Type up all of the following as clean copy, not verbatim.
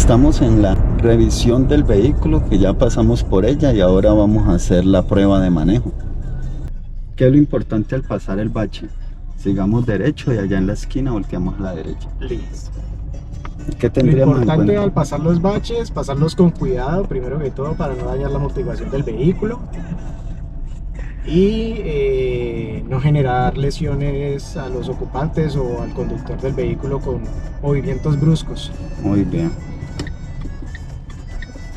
Estamos en la revisión del vehículo, que ya pasamos por ella y ahora vamos a hacer la prueba de manejo. ¿Qué es lo importante al pasar el bache? Sigamos derecho y allá en la esquina volteamos a la derecha. Listo. ¿Qué Lo tendríamos en importante cuenta? al pasar los baches, pasarlos con cuidado, primero que todo, para no dañar la amortiguación del vehículo y no generar lesiones a los ocupantes o al conductor del vehículo con movimientos bruscos. Muy bien.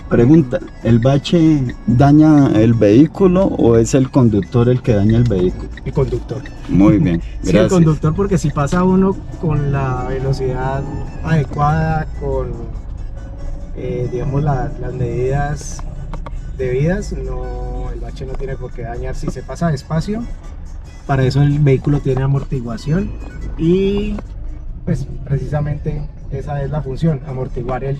Pregunta, ¿el bache daña el vehículo o es el conductor el que daña el vehículo? El conductor. Muy bien, Sí, el gracias. conductor, porque si pasa uno con la velocidad adecuada, con digamos las medidas debidas, no, el bache no tiene por qué dañar si se pasa despacio. Para eso el vehículo tiene amortiguación y pues precisamente esa es la función, amortiguar el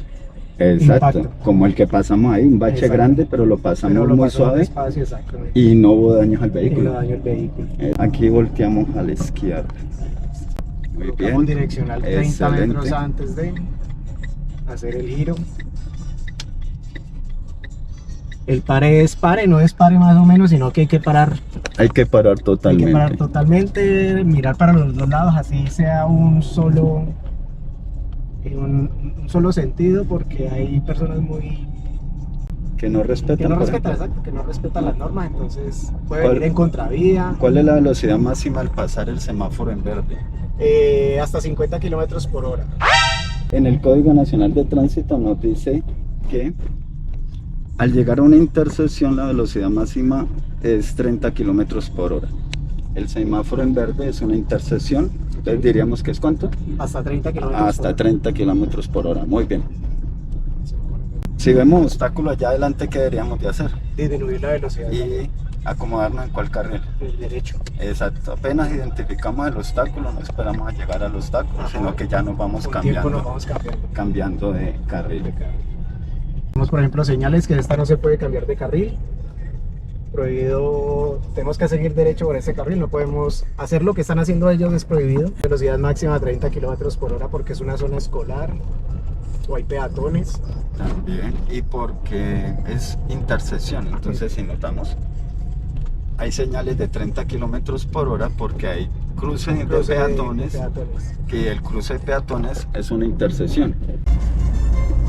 Exacto, impacto. como el que pasamos ahí, un bache Exacto. grande, pero lo pasamos Pero lo muy pasamos suave despacio, exactamente. y no hubo daños al Y no vehículo. daño el vehículo. Aquí volteamos a la izquierda. Muy Colocamos bien. direccional 30 metros Excelente. antes de hacer el giro. El pare es pare, no es pare más o menos, sino que hay que parar. Hay que parar Hay totalmente. que parar totalmente, mirar para los dos lados, así sea un solo sentido, porque hay personas muy Que no respetan. que no por respetan, ejemplo. exacto, que no respetan las normas, entonces puede ¿Cuál- venir en contravía. ¿Cuál es la velocidad máxima al pasar el semáforo en verde? Hasta 50 kilómetros por hora. En el Código Nacional de Tránsito nos dice que al llegar a una intersección la velocidad máxima es 30 kilómetros por hora. El semáforo en verde es una intersección, entonces diríamos que es ¿cuánto? Hasta 30 kilómetros Hasta por hora. 30 kilómetros por hora. Muy bien. Si vemos obstáculo allá adelante, ¿qué deberíamos de hacer? Disminuir la velocidad Y acomodarnos en cuál carril. del derecho. Exacto, apenas identificamos el obstáculo, no esperamos a llegar al obstáculo, Ajá. sino que ya nos vamos Con tiempo cambiando, nos vamos cambiando. cambiando de carril. Tenemos, por ejemplo, señales que esta no se puede cambiar de carril. Prohibido, tenemos que seguir derecho por ese carril, no podemos hacer lo que están haciendo ellos, es prohibido. Velocidad máxima 30 kilómetros por hora porque es una zona escolar o hay peatones. También, y porque es intersección, entonces si notamos, hay señales de 30 kilómetros por hora porque hay cruce de Cruce de peatones, peatones. y el cruce de peatones es una intersección.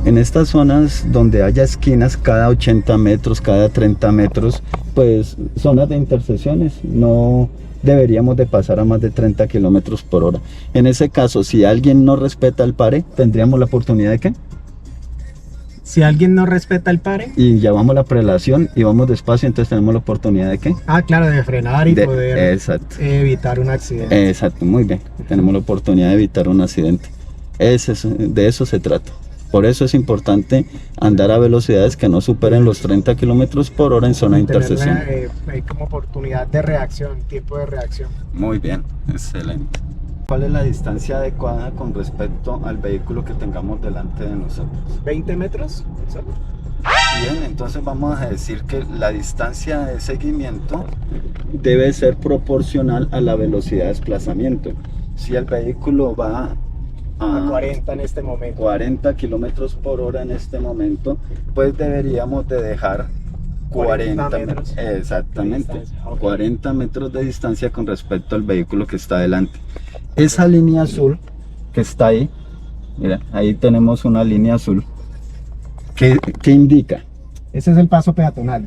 En estas zonas donde haya esquinas cada 80 metros, cada 30 metros, pues zonas de intersecciones, no deberíamos de pasar a más de 30 kilómetros por hora. En ese caso, si alguien no respeta el pare, tendríamos la oportunidad de ¿qué? Si alguien no respeta el pare, Y llevamos la prelación y vamos despacio, entonces tenemos la oportunidad de ¿qué? claro, de frenar y poder Exacto. evitar un accidente. Exacto, muy bien. Tenemos la oportunidad de evitar un accidente. De eso se trata. Por eso es importante andar a velocidades que no superen los 30 kilómetros por hora en zona de Tener, intersección. hay como oportunidad de reacción, tiempo de reacción. Muy bien, excelente. ¿Cuál es la distancia adecuada con respecto al vehículo que tengamos delante de nosotros? 20 metros. ¿Exacto? Bien, entonces vamos a decir que la distancia de seguimiento debe ser proporcional a la velocidad de desplazamiento. Si el vehículo va A 40 en este momento. 40 kilómetros por hora en este momento, pues deberíamos de dejar 40 metros. Exactamente, De distancia, ok. 40 metros de distancia con respecto al vehículo que está delante. Esa línea azul que está ahí, mira, ahí tenemos una línea azul que indica. Ese es el paso peatonal.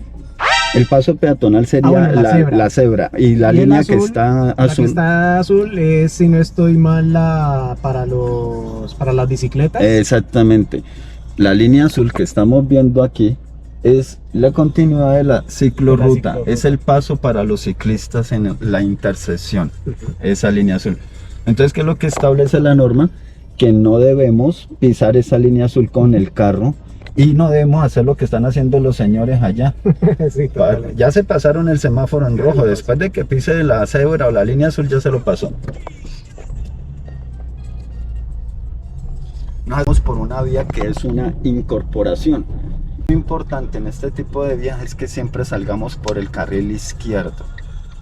El paso peatonal sería Bueno, la cebra y la Y el línea azul, que está La que azul. está azul es, si no estoy mal, para las bicicletas. Exactamente. La línea azul que estamos viendo aquí es la continuidad de la ciclorruta. Es el paso para los ciclistas en la intersección. Esa línea azul. Entonces, ¿qué es lo que establece la norma? Que no debemos pisar esa línea azul con el carro y no debemos hacer lo que están haciendo los señores allá. Sí, totalmente. Ya se pasaron el semáforo en rojo. Después de que pise la cebra o la línea azul, ya se lo pasó. Nos vamos por una vía que es una incorporación. Lo importante en este tipo de vías es que siempre salgamos por el carril izquierdo.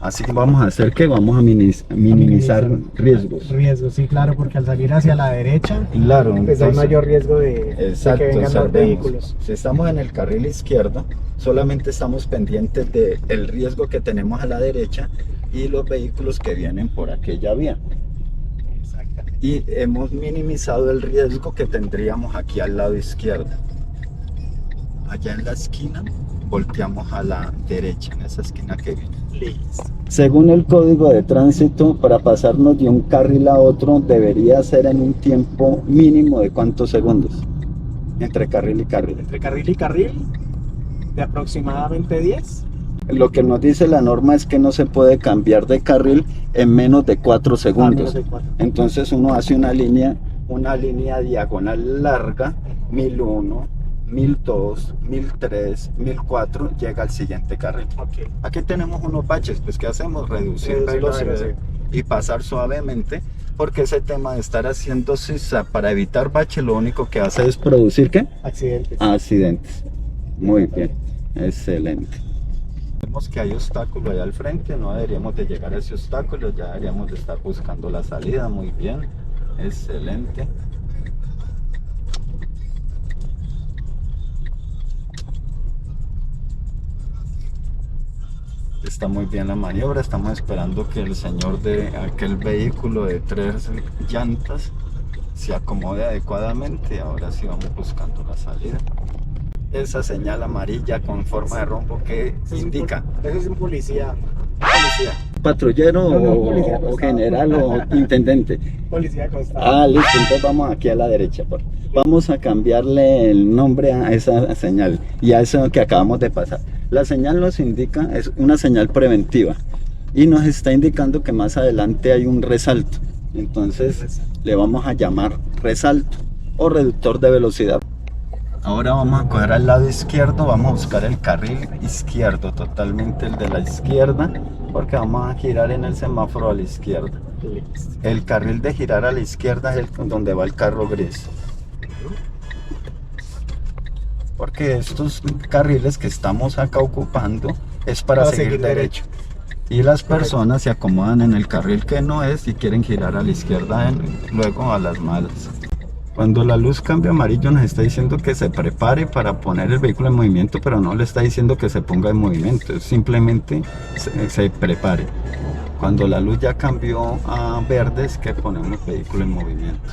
Así que vamos a hacer que vamos a minimizar riesgos. Riesgos, sí, claro, porque al salir hacia la derecha, Claro, pues hay entonces, mayor riesgo de exacto, que vengan los observemos. vehículos. Si estamos en el carril izquierdo, solamente estamos pendientes del riesgo que tenemos a la derecha y los vehículos que vienen por aquella vía. Exactamente. Y hemos minimizado el riesgo que tendríamos aquí al lado izquierdo. Allá en la esquina, volteamos a la derecha, en esa esquina que viene. Listo. Según el código de tránsito, para pasarnos de un carril a otro debería ser en un tiempo mínimo de ¿cuántos segundos? Entre carril y carril. Entre carril y carril, de aproximadamente 10. Lo que nos dice la norma es que no se puede cambiar de carril en menos de 4 segundos. menos de 4. Entonces uno hace una línea diagonal larga, 1001, 1002, 1003, 1004, llega al siguiente carril. Ok. Aquí tenemos unos baches, pues ¿qué hacemos? Reducir Reducir la velocidad velocidad. y pasar suavemente, porque ese tema de estar haciendo sisa para evitar baches lo único que hace es producir ¿qué? Accidentes. Accidentes. Muy bien, excelente. Vemos que hay obstáculo allá al frente, no deberíamos de llegar a ese obstáculo, ya deberíamos de estar buscando la salida. Muy bien, excelente. Está muy bien la maniobra, estamos esperando que el señor de aquel vehículo de 3 llantas se acomode adecuadamente. Ahora sí vamos buscando la salida. Esa señal amarilla con forma de rombo que indica Ese es un policía. policía, patrullero No, policía o acostado. general o intendente. Policía acostado. Ah, listo, entonces vamos aquí a la derecha. Vamos a cambiarle el nombre a esa señal y a eso que acabamos de pasar. La señal nos indica, es una señal preventiva y nos está indicando que más adelante hay un resalto. Entonces le vamos a llamar resalto o reductor de velocidad. Ahora vamos a coger al lado izquierdo, vamos a buscar el carril izquierdo, totalmente el de la izquierda, porque vamos a girar en el semáforo a la izquierda. Listo. El carril de girar a la izquierda es el donde va el carro gris. Porque estos carriles que estamos acá ocupando es para seguir derecho. Y las personas se acomodan en el carril que no es y quieren girar a la izquierda luego a las malas. Cuando la luz cambia a amarillo nos está diciendo que se prepare para poner el vehículo en movimiento, pero no le está diciendo que se ponga en movimiento, simplemente se prepare. Cuando la luz ya cambió a verde es que ponemos el vehículo en movimiento.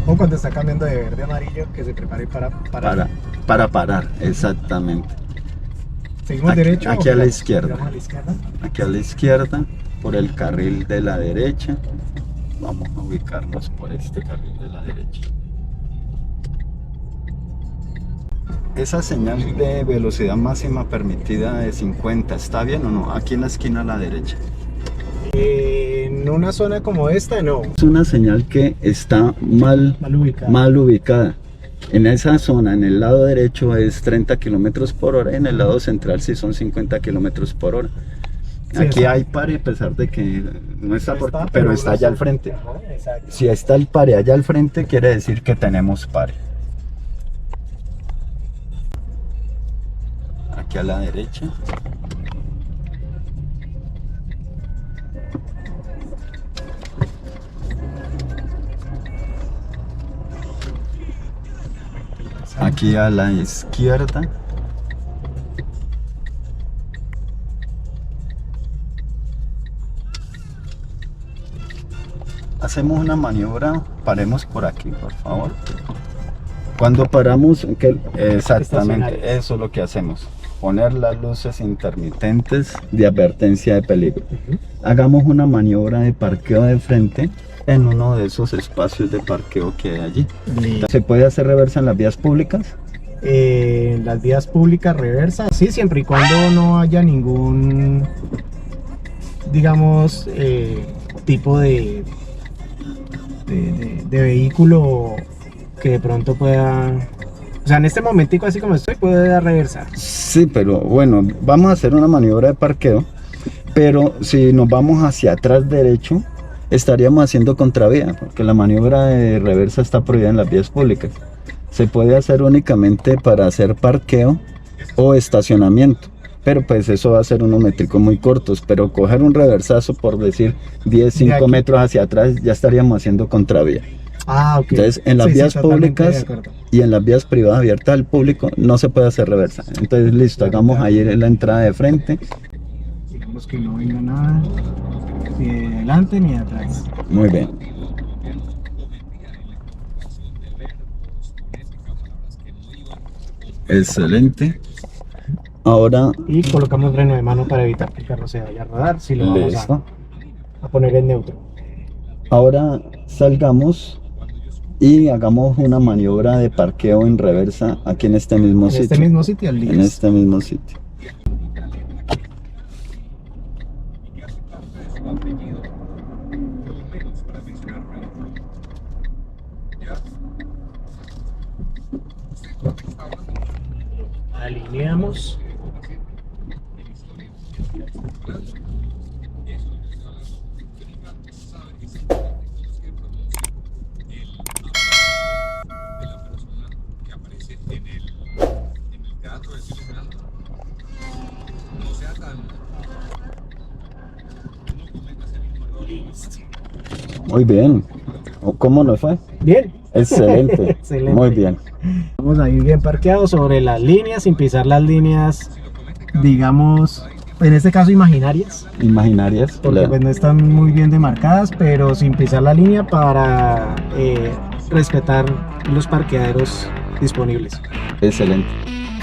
O cuando está cambiando de verde a amarillo, que se prepare para Parar, exactamente. ¿Seguimos Aquí- derecho? aquí o a la giramos? izquierda. ¿Giramos a la izquierda? Aquí a la izquierda, por el carril de la derecha. Vamos a ubicarnos por este carril de la derecha. Esa señal de velocidad máxima permitida de 50, ¿está bien o no? Aquí en la esquina a la derecha. En una zona como esta, no. Es una señal que está mal Mal ubicada. ubicada. En esa zona, en el lado derecho es 30 kilómetros por hora, en el lado central sí son 50 kilómetros por hora. Sí, Aquí está. hay pare, a pesar de que no está, No está, pero está allá al frente. Ajá, exacto. Si está el pare allá al frente, quiere decir que tenemos pare. Aquí a la derecha. Aquí a la izquierda. Hacemos una maniobra, paremos por aquí, por favor. Cuando paramos, exactamente, Estacionarios. eso es lo que hacemos. Poner las luces intermitentes de advertencia de peligro. Ujú. Hagamos una maniobra de parqueo de frente en uno de esos espacios de parqueo que hay allí. ¿Se puede hacer reversa en las vías públicas? En las vías públicas reversa, sí, siempre y cuando no haya ningún, digamos, tipo de vehículo que de pronto pueda, o sea, en este momentico así como estoy, puede reversar. Sí, pero bueno, vamos a hacer una maniobra de parqueo, pero si nos vamos hacia atrás derecho, estaríamos haciendo contravía, porque la maniobra de reversa está prohibida en las vías públicas. Se puede hacer únicamente para hacer parqueo o estacionamiento, pero pues eso va a ser unos métricos muy cortos, pero coger un reversazo, por decir 10, De 5 aquí. metros hacia atrás, ya estaríamos haciendo contravía. Ah, ok. Entonces, en las Sí, sí, vías totalmente de públicas acuerdo. y en las vías privadas abiertas al público no se puede hacer reversa. Entonces, listo, Claro, hagamos claro. ahí la entrada de frente. Digamos que no venga nada ni de adelante ni de atrás. Muy bien. Excelente. Ahora, Y colocamos freno de mano para evitar que el carro se vaya a rodar si lo vamos listo. a poner en neutro. Ahora salgamos y hagamos una maniobra de parqueo en reversa aquí en este mismo En sitio. este mismo sitio, al En este mismo sitio. Alineamos. Muy bien. ¿Cómo nos fue? Bien. Excelente. Excelente. Muy bien. Vamos a ir bien parqueados sobre las líneas, sin pisar las líneas, digamos, en este caso imaginarias, Imaginarias. porque pues no están muy bien demarcadas, pero sin pisar la línea para respetar los parqueaderos disponibles. Excelente.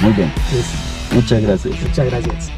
Muy bien. Listo. Muchas gracias. Muchas gracias.